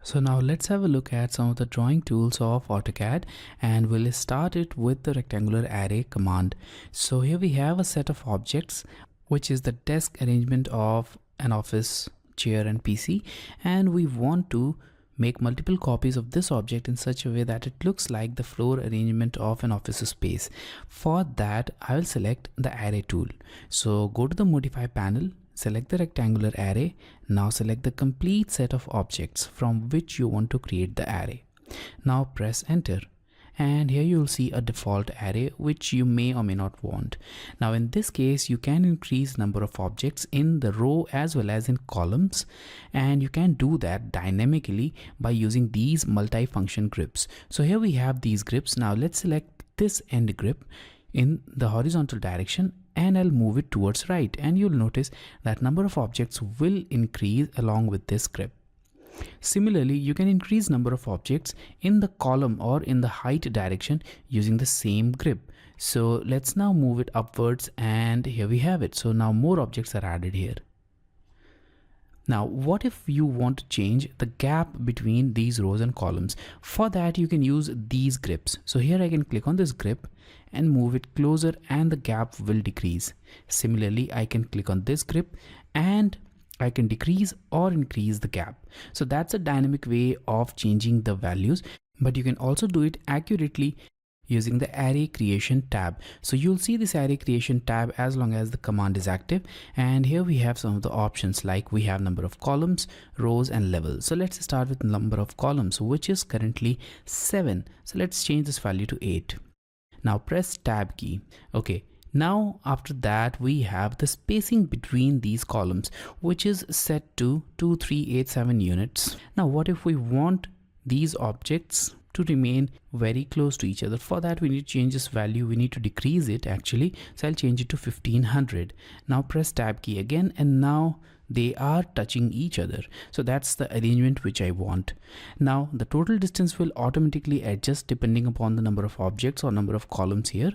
So now let's have a look at some of the drawing tools of AutoCAD, and we'll start it with the rectangular array command. So here we have a set of objects, which is the desk arrangement of an office chair and PC, and we want to make multiple copies of this object in such a way that it looks like the floor arrangement of an office space. For that, I will select the array tool. So go to the modify panel, select the rectangular array. Now select the complete set of objects from which you want to create the array. Now press enter, and here you will see a default array which you may or may not want. Now in this case, you can increase number of objects in the row as well as in columns, and you can do that dynamically by using these multi-function grips. So here we have these grips. Now let's select this end grip in the horizontal direction, and I'll move it towards right, and you'll notice that number of objects will increase along with this grip. Similarly, you can increase number of objects in the column or in the height direction using the same grip. So let's now move it upwards, and here we have it. So now more objects are added here. Now, what if you want to change the gap between these rows and columns? For that, you can use these grips. So here I can click on this grip and move it closer, and the gap will decrease. Similarly, I can click on this grip and I can decrease or increase the gap. So that's a dynamic way of changing the values, but you can also do it accurately using the array creation tab. So you'll see this array creation tab as long as the command is active, and here we have some of the options, like we have number of columns, rows and levels. So let's start with number of columns, which is currently 7. So let's change this value to 8. Now press tab key. Okay, now after that we have the spacing between these columns, which is set to 2387 units. Now what if we want these objects to remain very close to each other? For that, we need to change this value. We need to decrease it actually. So I'll change it to 1500. Now press tab key again, and now they are touching each other. So that's the arrangement which I want. Now the total distance will automatically adjust depending upon the number of objects or number of columns here.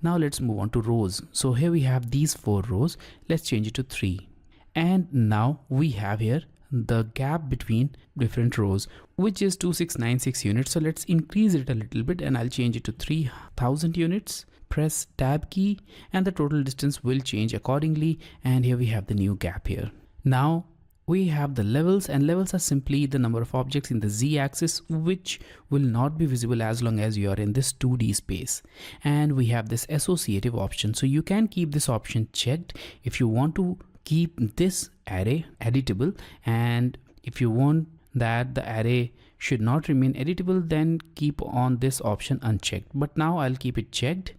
Now let's move on to rows. So here we have these 4 rows. Let's change it to 3. And now we have here the gap between different rows, which is 2696 units. So let's increase it a little bit, and I'll change it to 3000 units. Press tab key, and the total distance will change accordingly, and here we have the new gap here. Now we have the levels, and levels are simply the number of objects in the z-axis which will not be visible as long as you are in this 2D space. And we have this associative option, so you can keep this option checked if you want to keep this array editable, and if you want that the array should not remain editable, then keep on this option unchecked. But now I'll keep it checked,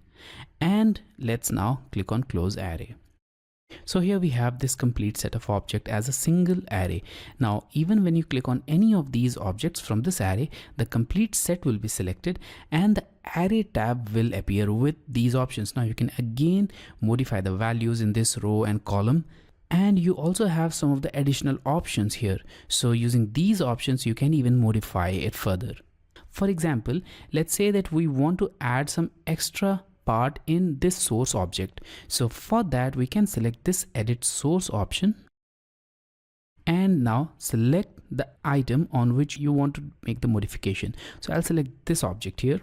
and let's now click on close array. So here we have this complete set of objects as a single array. Now even when you click on any of these objects from this array, the complete set will be selected, and the array tab will appear with these options. Now you can again modify the values in this row and column, and you also have some of the additional options here. So using these options, you can even modify it further. For example, let's say that we want to add some extra part in this source object. So for that, we can select this edit source option, and now select the item on which you want to make the modification. So I'll select this object here,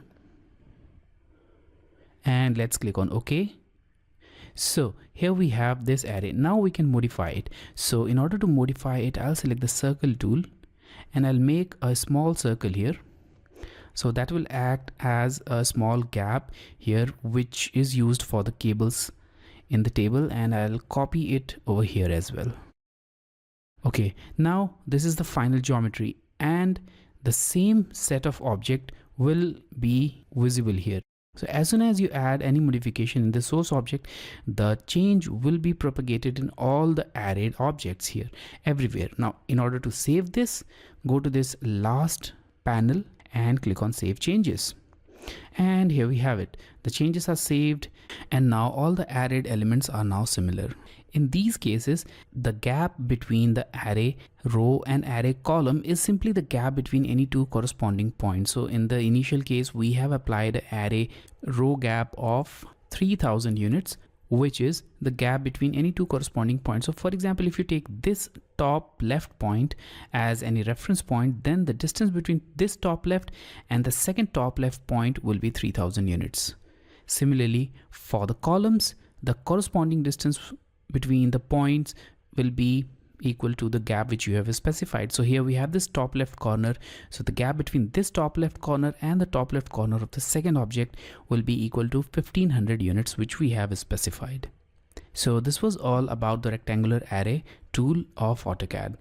and let's click on OK. So here we have this array. Now we can modify it. So in order to modify it, I'll select the circle tool, and I'll make a small circle here. So that will act as a small gap here, which is used for the cables in the table, and I'll copy it over here as well. Okay, now this is the final geometry, and the same set of object will be visible here. So as soon as you add any modification in the source object, the change will be propagated in all the arrayed objects here everywhere. Now in order to save this, go to this last panel and click on save changes. And here we have it. The changes are saved, and now all the arrayed elements are now similar. In these cases, the gap between the array row and array column is simply the gap between any two corresponding points. So in the initial case, we have applied an array row gap of 3000 units, which is the gap between any two corresponding points. So for example, if you take this top left point as any reference point, then the distance between this top left and the second top left point will be 3000 units. Similarly, for the columns, the corresponding distance between the points will be equal to the gap which you have specified. So here we have this top left corner, so the gap between this top left corner and the top left corner of the second object will be equal to 1500 units, which we have specified. So this was all about the rectangular array tool of AutoCAD.